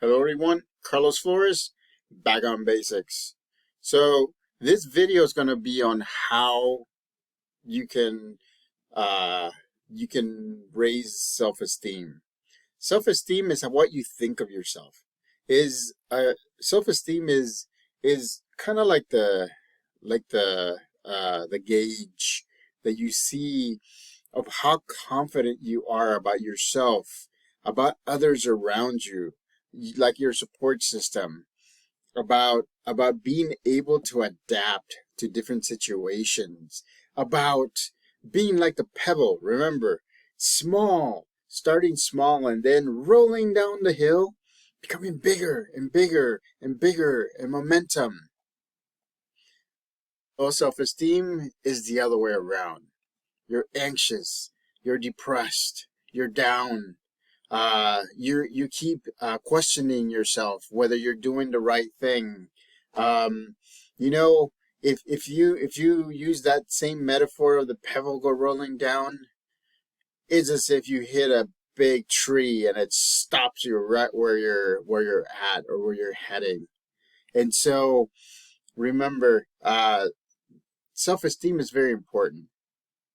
Hello everyone, Carlos Flores, back on basics. So this video is going to be on how you can uh, you can raise self-esteem. Self-esteem is what you think of yourself. Is Self-esteem is kind of like the gauge that you see of how confident you are about yourself, about others around you, like your support system, about being able to adapt to different situations, about being like the pebble. Remember, small, starting small and then rolling down the hill, becoming bigger and bigger and bigger and momentum. Low self-esteem is the other way around. You're anxious, you're depressed, you're down. You keep questioning yourself whether you're doing the right thing. Um, you know, if you use that same metaphor of the pebble go rolling down, it's as if you hit a big tree and it stops you right where you're at or where you're heading. And so remember, self-esteem is very important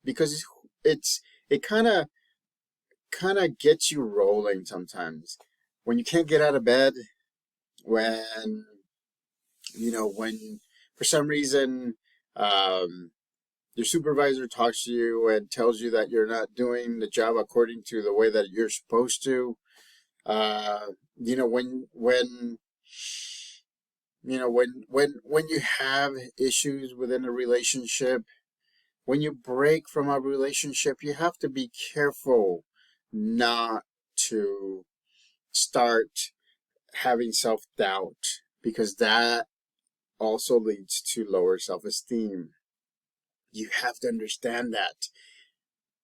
because it kind of gets you rolling sometimes when you can't get out of bed, when when for some reason um, your supervisor talks to you and tells you that you're not doing the job according to the way that you're supposed to. uh, when you have issues within a relationship, when you break from a relationship, you have to be careful not to start having self doubt, because that also leads to lower self esteem. You have to understand that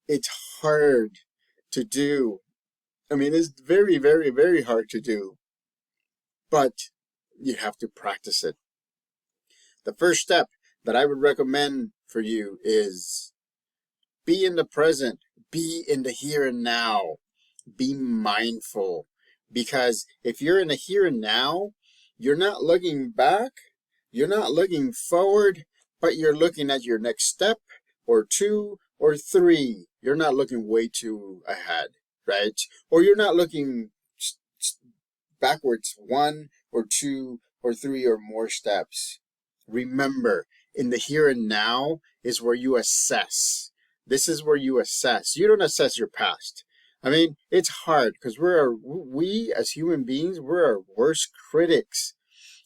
it's hard to do. I mean, it's very, very, very hard to do, but you have to practice it. The first step that I would recommend for you is be in the present, be in the here and now, be mindful. Because if you're in the here and now, you're not looking back, you're not looking forward, but you're looking at your next step or two or three. You're not looking way too ahead, right? Or you're not looking backwards one or two or three or more steps. Remember, in the here and now is where you assess. This is where you assess. You don't assess your past. I mean, it's hard because we as human beings, we're our worst critics.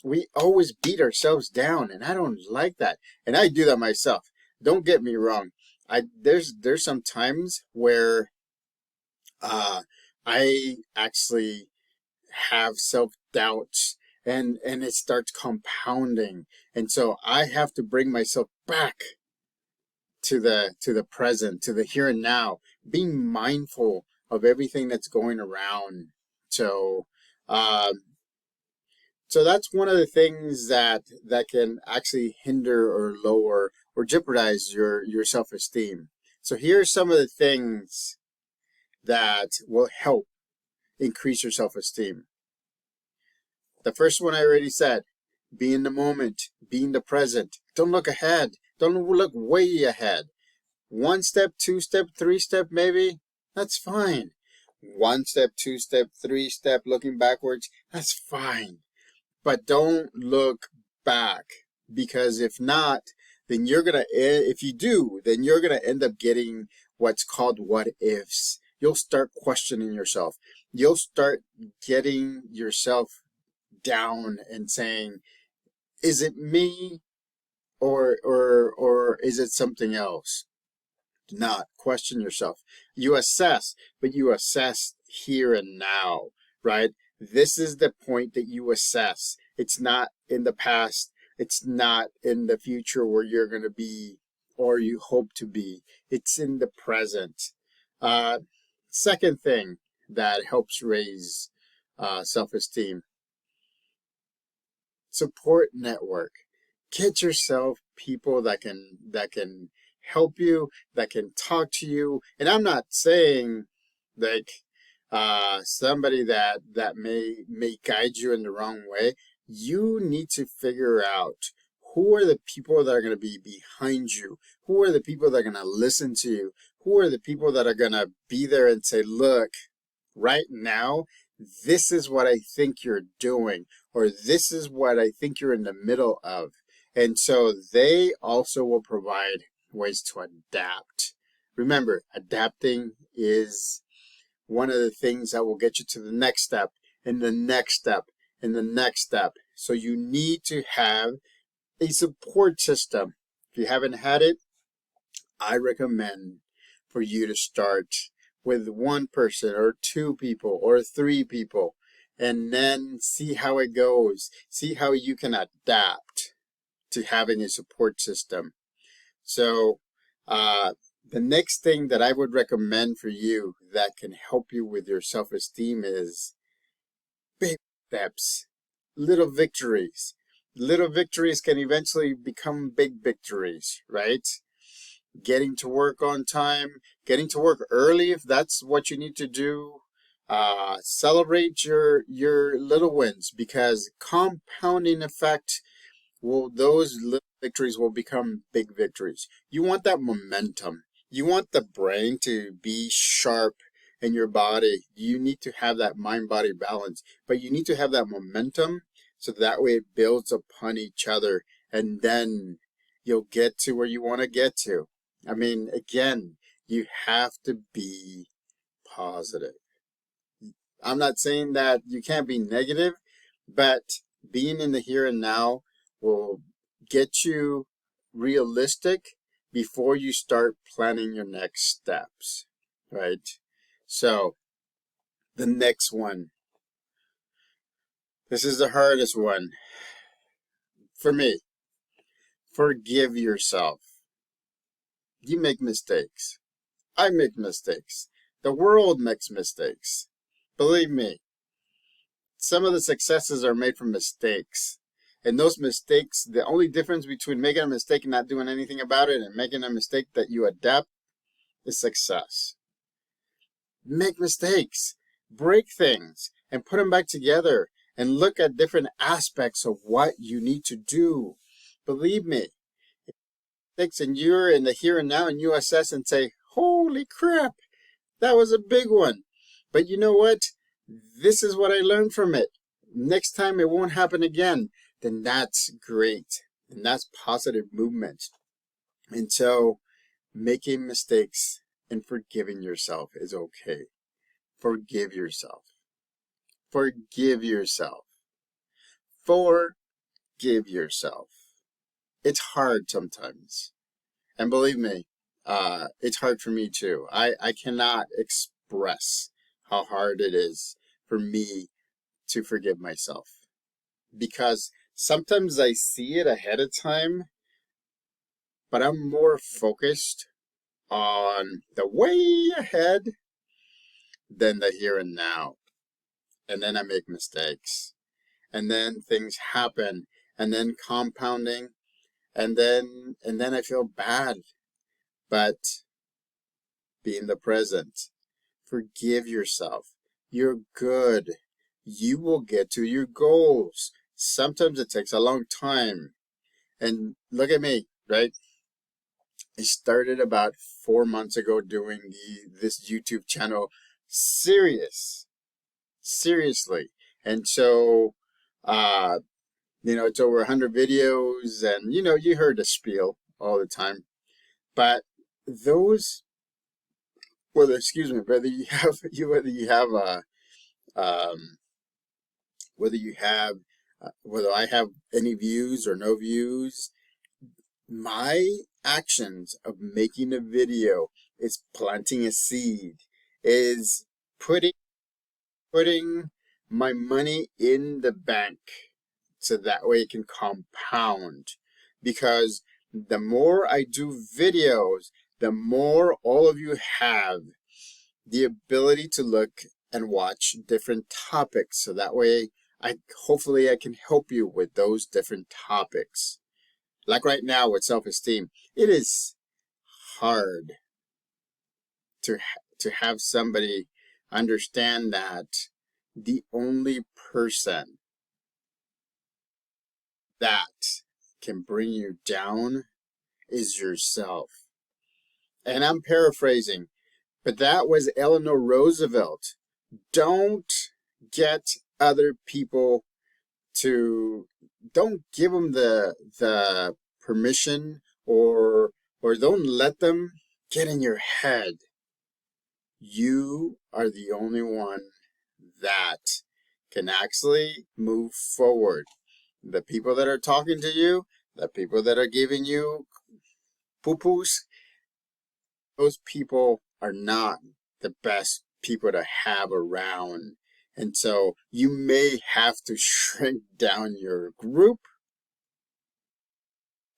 We always beat ourselves down, and I don't like that. And I do that myself. Don't get me wrong. There's some times where I actually have self-doubts, and it starts compounding. And so I have to bring myself back to the present, to the here and now, being mindful of everything that's going around. So um, so that's one of the things that can actually hinder or lower or jeopardize your self-esteem. So here are some of the things that will help increase your self-esteem. The first one I already said: be in the moment, be in the present. Don't look ahead. Don't look way ahead. One step, two step, three step, maybe. That's fine. One step, two step, three step, looking backwards. That's fine. But don't look back, because if not, then if you do, then you're gonna end up getting what's called what ifs. You'll start questioning yourself. You'll start getting yourself down and saying, is it me, or is it something else? Do not question yourself. You assess, but you assess here and now, right? This is the point that you assess. It's not in the past. It's not in the future where you're going to be or you hope to be. It's in the present. Uh, Second thing that helps raise self-esteem: support network. Get yourself people that can help you, that can talk to you. And I'm not saying like somebody that may guide you in the wrong way. You need to figure out who are the people that are going to be behind you, who are the people that are going to listen to you, who are the people that are going to be there and say, look, right now, this is what I think you're doing, or this is what I think you're in the middle of. And so they also will provide ways to adapt. Remember, adapting is one of the things that will get you to the next step, and the next step, and the next step. So you need to have a support system. If you haven't had it, I recommend for you to start with one person or two people or three people, and then see how it goes. See how you can adapt to having a support system. So, the next thing that I would recommend for you that can help you with your self-esteem is big steps, little victories. Little victories can eventually become big victories, right? Getting to work on time, getting to work early if that's what you need to do. Celebrate your little wins, because compounding effect will, those little victories will become big victories. You want that momentum. You want the brain to be sharp in your body. You need to have that mind-body balance, but you need to have that momentum so that way it builds upon each other, and then you'll get to where you want to get to. I mean, again, you have to be positive. I'm not saying that you can't be negative, but being in the here and now will get you realistic before you start planning your next steps, right? So, the next one. This is the hardest one for me. Forgive yourself. You make mistakes. I make mistakes. The world makes mistakes. Believe me, some of the successes are made from mistakes. And those mistakes, the only difference between making a mistake and not doing anything about it and making a mistake that you adapt is success. Make mistakes, break things, and put them back together, and look at different aspects of what you need to do. Believe me, and you're in the here and now and you assess and say, holy crap, that was a big one. But you know what? This is what I learned from it. Next time it won't happen again. Then that's great. And that's positive movement. And so making mistakes and forgiving yourself is okay. Forgive yourself. Forgive yourself. Forgive yourself. It's hard sometimes. And believe me, it's hard for me too. I cannot express how hard it is for me to forgive myself, because sometimes I see it ahead of time, but I'm more focused on the way ahead than the here and now. And then I make mistakes, and then things happen, and then compounding, and then I feel bad. But be in the present. Forgive yourself. You're good. You will get to your goals. Sometimes it takes a long time. And look at me, right? I started about 4 months ago doing this YouTube channel seriously. And so, it's over 100 videos, and you heard the spiel all the time. But those, whether whether you have um, whether I have any views or no views, my actions of making a video is planting a seed, is putting my money in the bank so that way it can compound. Because the more I do videos, the more all of you have the ability to look and watch different topics. So that way hopefully I can help you with those different topics. Like right now with self-esteem, it is hard to have somebody understand that the only person that can bring you down is yourself. And I'm paraphrasing, but that was Eleanor Roosevelt. Don't get other people to, don't give them the permission, or don't let them get in your head. You are the only one that can actually move forward. The people that are talking to you, the people that are giving you poo-poos, those people are not the best people to have around. And so you may have to shrink down your group,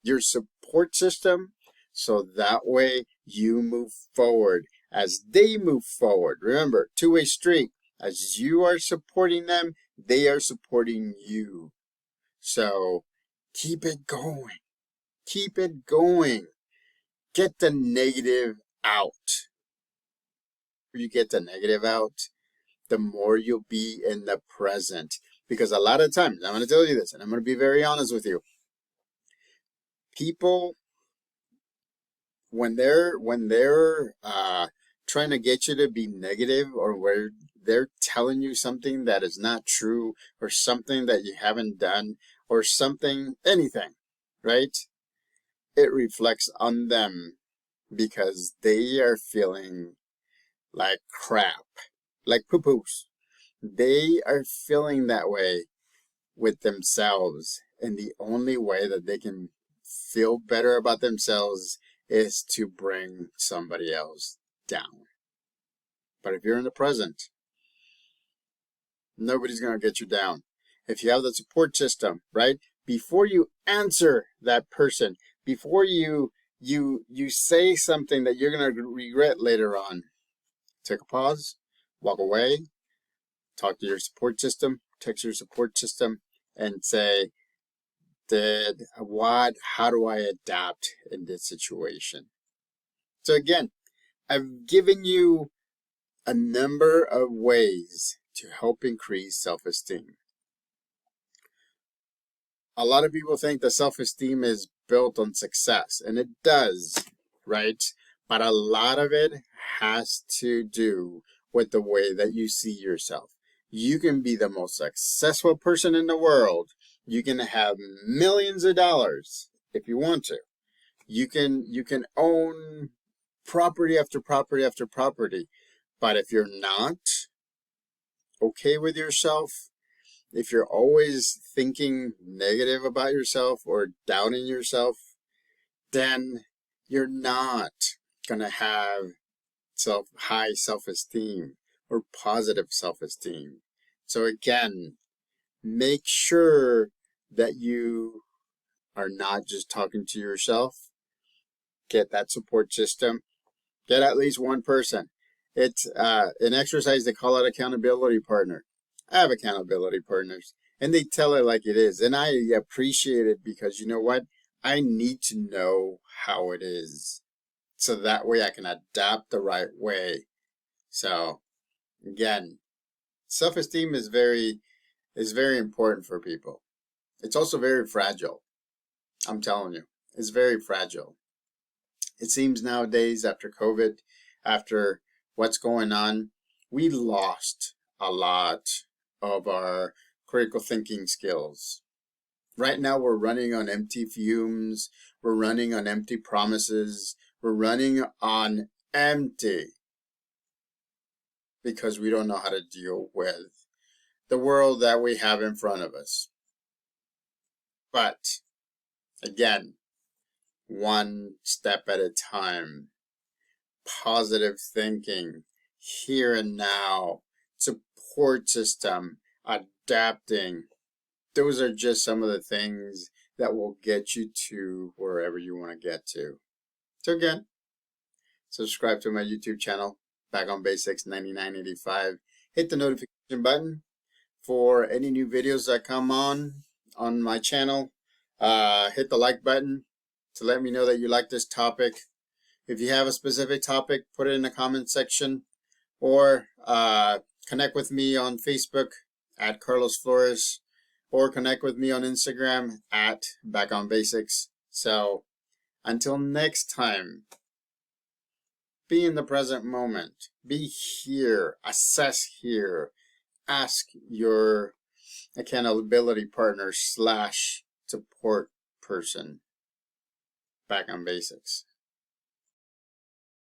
your support system, so that way you move forward as they move forward. Remember, two-way street. As you are supporting them, they are supporting you. So keep it going. Keep it going. Get the negative out. You get the negative out, the more you'll be in the present. Because a lot of times, I'm going to tell you this, and I'm going to be very honest with you. People, when they're trying to get you to be negative, or where they're telling you something that is not true, or something that you haven't done, or something, anything, right? It reflects on them because they are feeling like crap, like poo-poos. They are feeling that way with themselves. And the only way that they can feel better about themselves is to bring somebody else down. But if you're in the present, nobody's going to get you down. If you have the support system, right? Before you answer that person, before you say something that you're going to regret later on, take a pause, walk away, talk to your support system, text your support system, and say, how do I adapt in this situation? So again, I've given you a number of ways to help increase self-esteem. A lot of people think that self-esteem is built on success, and it does, right? But a lot of it has to do with the way that you see yourself. You can be the most successful person in the world. You can have millions of dollars if you want to. You can own property after property after property. But if you're not okay with yourself, if you're always thinking negative about yourself or doubting yourself, then you're not going to have high self-esteem or positive self-esteem. So again, make sure that you are not just talking to yourself. Get that support system. Get at least one person. It's an exercise, they call it accountability partner. I have accountability partners, and they tell it like it is. And I appreciate it because you know what? I need to know how it is, so that way I can adapt the right way. So again, self-esteem is very important for people. It's also very fragile. I'm telling you, it's very fragile. It seems nowadays, after COVID, after what's going on, we lost a lot of our critical thinking skills. Right now, we're running on empty fumes. We're running on empty promises. We're running on empty because we don't know how to deal with the world that we have in front of us. But again, one step at a time. Positive thinking, here and now, support system, adapting. Those are just some of the things that will get you to wherever you want to get to. So again, subscribe to my YouTube channel, Back on Basics 9985. Hit the notification button for any new videos that come on my channel. Hit the like button to let me know that you like this topic. If you have a specific topic, put it in the comment section. or connect with me on Facebook at Carlos Flores, or connect with me on Instagram at Back on Basics. So until next time, be in the present moment, be here, assess here, ask your accountability partner / support person. Back on Basics.